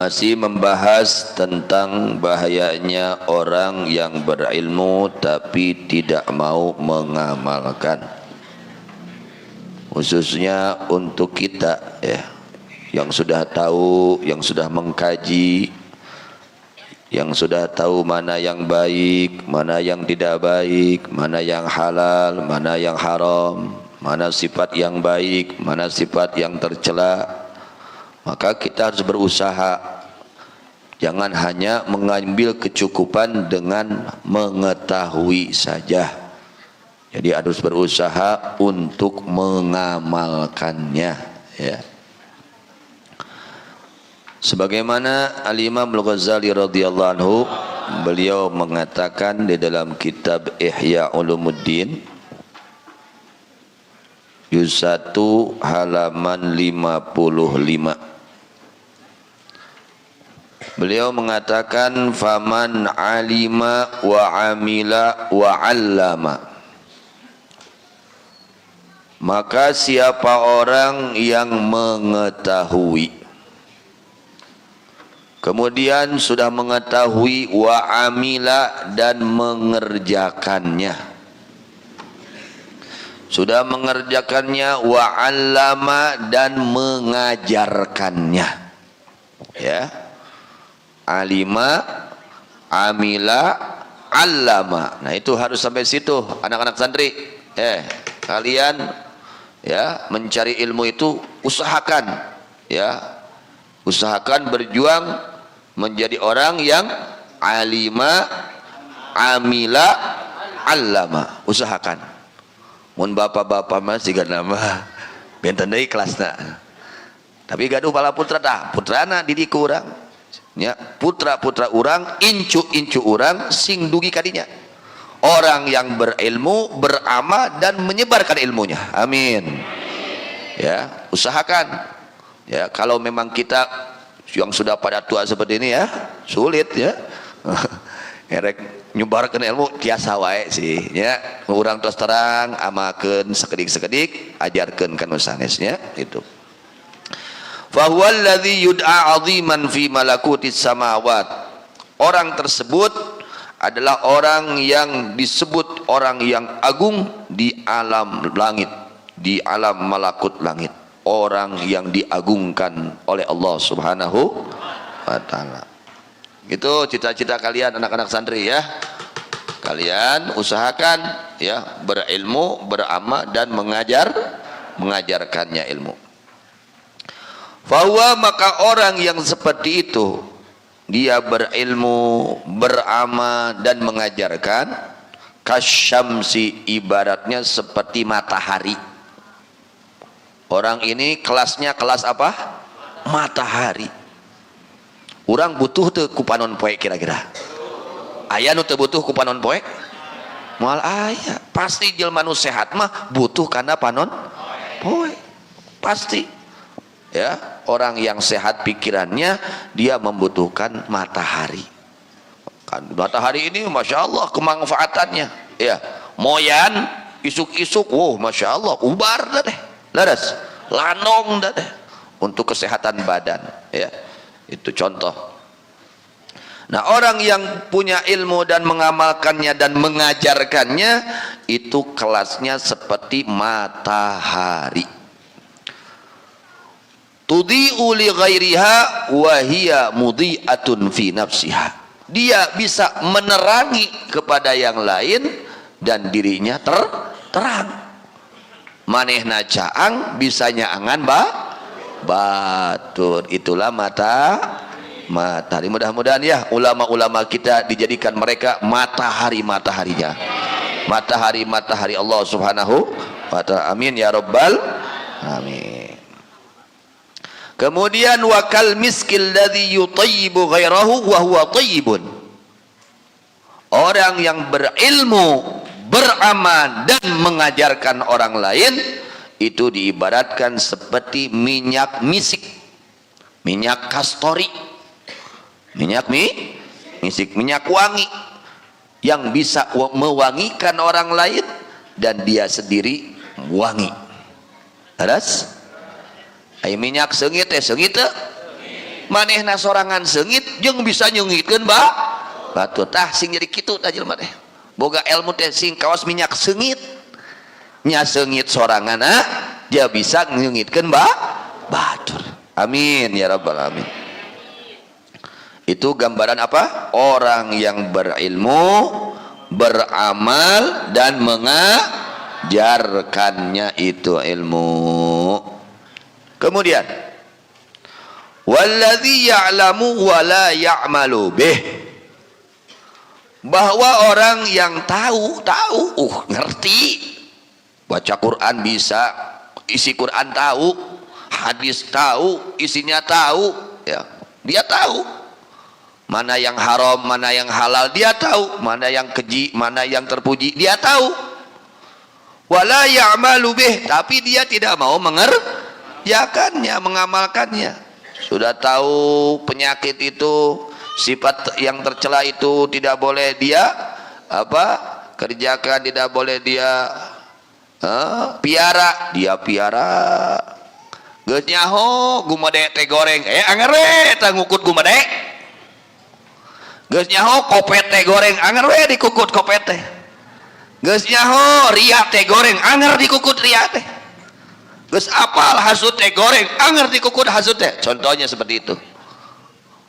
Masih membahas tentang bahayanya orang yang berilmu tapi tidak mau mengamalkan, khususnya untuk kita ya, yang sudah tahu, yang sudah mengkaji, yang sudah tahu mana yang baik, mana yang tidak baik, mana yang halal, mana yang haram, mana sifat yang baik, mana sifat yang tercela. Maka kita harus berusaha, jangan hanya mengambil kecukupan dengan mengetahui saja. Jadi harus berusaha untuk mengamalkannya ya. Sebagaimana Al-Imam Al-Ghazali radhiyallahu anhu, beliau mengatakan di dalam kitab Ihya Ulumuddin juz 1 halaman 55. Beliau mengatakan faman alima wa amila wa 'allama, maka siapa orang yang mengetahui, kemudian sudah mengetahui, wa amila dan mengerjakannya, sudah mengerjakannya, wa 'allama dan mengajarkannya ya. Alima, amila, allama. Nah itu harus sampai situ anak-anak santri. Kalian ya mencari ilmu itu usahakan ya, usahakan berjuang menjadi orang yang alima, amila, allama. Usahakan. Mun bapak-bapak masih gak nama benten deui kelasna. Tapi gaduh bala putra dah, putrana didik urang. Ya, putra-putra orang, incu-incu orang sing dugi kadinya. Orang yang berilmu, beramal dan menyebarkan ilmunya. Amin. Ya, usahakan. Ya, kalau memang kita yang sudah pada tua seperti ini ya, sulit ya. Erek nyebarkan ilmu tiasa wae sih ya. Urang terus terang amakeun sekedik-sekedik, ajarkeun kana sanesnya itu. Fahuwal ladzi yud'a 'aziman fi malakutis samawat. Orang tersebut adalah orang yang disebut orang yang agung di alam langit, di alam malakut langit. Orang yang diagungkan oleh Allah Subhanahu wa taala. Itu cita-cita kalian anak-anak santri ya. Kalian usahakan ya berilmu, beramal dan mengajarkannya ilmu. Bahwa maka orang yang seperti itu, dia berilmu, beramal dan mengajarkan, kasyamsi, ibaratnya seperti matahari. Orang ini kelasnya kelas apa? Matahari. Orang butuh tuh kupanon poe kira-kira. Aya nu teu butuh kupanon poe? Moal aya. Pasti jelema nu sehat mah butuh kana panon poe. Pasti. Ya, orang yang sehat pikirannya dia membutuhkan matahari. Kan matahari ini masya Allah kemanfaatannya. Ya, moyan isuk-isuk, wow masya Allah ubar dah deh, laras, lanong dah deh untuk kesehatan badan. Ya, itu contoh. Nah orang yang punya ilmu dan mengamalkannya dan mengajarkannya itu kelasnya seperti matahari. Tudhi'u li ghairiha wa hiya mudhi'atun fi nafsiha. Dia bisa menerangi kepada yang lain dan dirinya terang. Manehna caang bisanya angan batur. Itulah matahari. Mudah-mudahan ya ulama-ulama kita dijadikan mereka matahari-mataharinya. Matahari-matahari Allah Subhanahu wa ta'ala. Amin ya rabbal amin. Kemudian wakal miskil ladzi yutayyibu ghairahu wa huwa tayyibun. Orang yang berilmu, beramal dan mengajarkan orang lain itu diibaratkan seperti minyak misik, minyak kastori, minyak misik, minyak wangi yang bisa mewangikan orang lain dan dia sendiri wangi. Terus? Ay minyak seungit teh seungit teh? manehna sorangan seungit jeung bisa nyungitkeun batur tah sing jadi kitu tah jelema teh boga ilmu teh sing kawas minyak seungit nya seungit sorangan dia bisa nyungitkeun batur. Amin ya rabbal alamin. Itu gambaran apa? Orang yang berilmu, beramal dan mengajarkannya itu ilmu. Kemudian walladzi ya'lamu wa la ya'malu bih, bahwa orang yang tahu ngerti, baca Quran bisa, isi Quran tahu, hadis tahu, isinya tahu, ya dia tahu mana yang haram, mana yang halal, dia tahu mana yang keji, mana yang terpuji, dia tahu. Wala ya'malu bih, tapi dia tidak mau mengerjakannya, mengamalkannya. Sudah tahu penyakit itu, sifat yang tercela itu tidak boleh dia kerjakan, tidak boleh dia piara, dia piara. Geus nyaho gumade teh goreng, anger we tah ngukut gumade. Geus nyaho kopet teh goreng, anger we dikukut kopet teh. Geus nyaho ria teh goreng, anger dikukut ria teh. Geus apal hasud teh goreng, anger dikukut hasud teh. Contohnya seperti itu.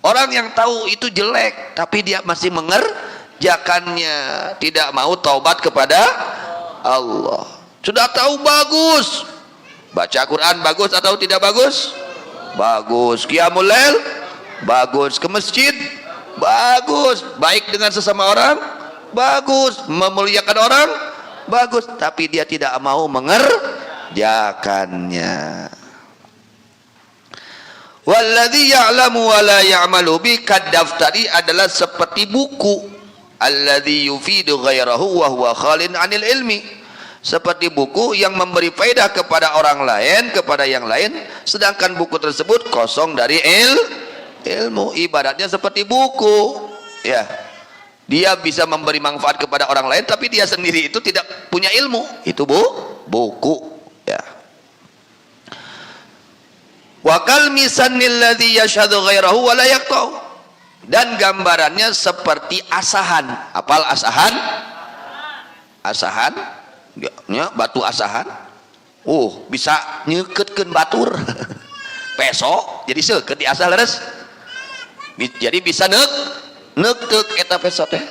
Orang yang tahu itu jelek tapi dia masih mengerjakannya, tidak mau taubat kepada Allah. Sudah tahu bagus, baca Quran bagus atau tidak bagus? Bagus. Qiyamul lail bagus. Ke masjid bagus. Baik dengan sesama orang bagus. Memuliakan orang bagus. Tapi dia tidak mau mengerjakannya. Walladzi ya'lamu wa la ya'malu bi kadaftari adalah seperti buku alladzi yufidu ghairahu wa huwa khalin 'anil ilmi, seperti buku yang memberi faedah kepada orang lain, kepada yang lain, sedangkan buku tersebut kosong dari ilmu. Ibaratnya seperti buku, ya, dia bisa memberi manfaat kepada orang lain tapi dia sendiri itu tidak punya ilmu. Itu buku, ya. Wa kal misanil ladzi yashhadu ghairahu wa la yaqta'u, dan gambarannya seperti asahan. Apal asahan? Asahan ya, batu asahan. Bisa nyeukeutkeun batur. Peso jadi seukeut di asah leres. Jadi bisa neukeuk eta peso teh.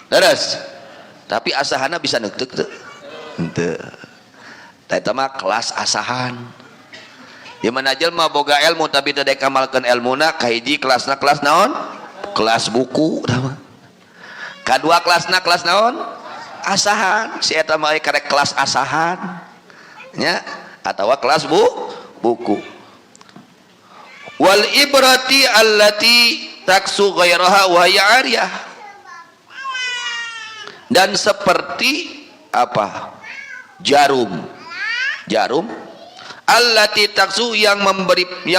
Leres. Tapi asahanna bisa neukeuk teu? Henteu. Tah eta mah kelas asahan. Di mana jelema boga ilmu tapi teu dekamalkeun ilmuna, kahiji kelasna kelas naon? Kelas buku. Kadua kelasna kelas naon? Asahan. Si eta mah karek kelas asahan nya atawa kelas buku. Wal ibrati allati taksu ghairaha wa hiya ariyah, dan seperti apa? Jarum allati taksu, yang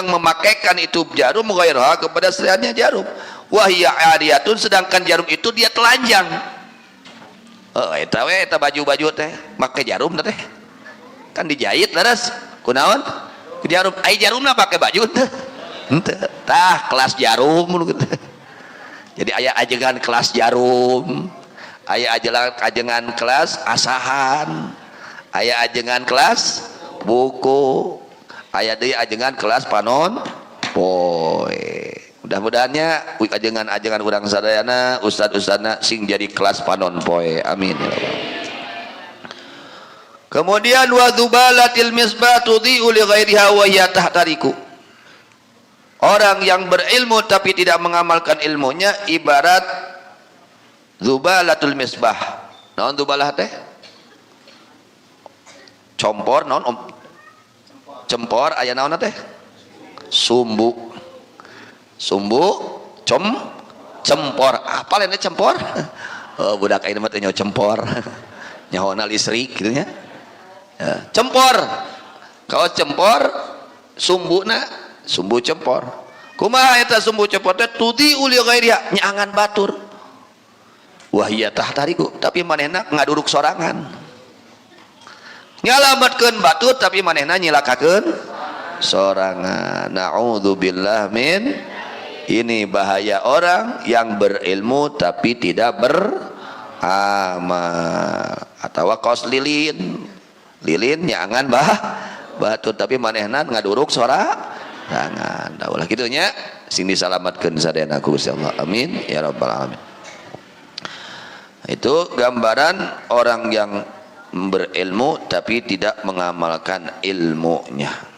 memakaikan itu jarum ghairaha kepada selainnya jarum, wa hiya ariyatun, sedangkan jarum itu dia telanjang. Eta baju-baju teh make jarum teh kan dijahit leres kunaon ku jarum. Ai jarumna pakai baju teh henteu. Tah kelas jarum gitu. Jadi aya ajengan kelas jarum, aya ajengan kelas asahan, aya ajengan kelas buku, aya deui ajengan kelas panon poe. Mudah-mudahannya ajengan urang sadayana ustad-ustadna sing jadi kelas panon poe. Amin ya rabbal. Kemudian wa dzubalatil misbah tudhi'u li ghairiha wa hiya tahtariku. Orang yang berilmu tapi tidak mengamalkan ilmunya ibarat dzubalatul misbah. Naon dzubalah teh? Compor naon om? Cempor aya naon teh? Sumbu. Cempor. Apa lainnya cempor? Budak ayeuna mah teh nyaho cempor. Nyahona listrik kitu nya. Ya, cempor. Kalau cempor sumbuna, sumbu cempor. Kumaha eta sumbu cempor teh? Tudi uli ghairiha, nyaangan batur. Wah iya tahtariku, tapi manehna ngaduruk sorangan. Nyalametkeun batur tapi manehna nyilakakeun sorangan. Na'udzubillah min. Ini bahaya orang yang berilmu tapi tidak beramal. Atau kos lilin nyangan batu tapi manehna ngaduruk sorangan. Da ulah kitu nya sing disalamatkeun sadayana ku Gusti Allah. Amin ya rabbal alamin. Itu gambaran orang yang berilmu tapi tidak mengamalkan ilmunya.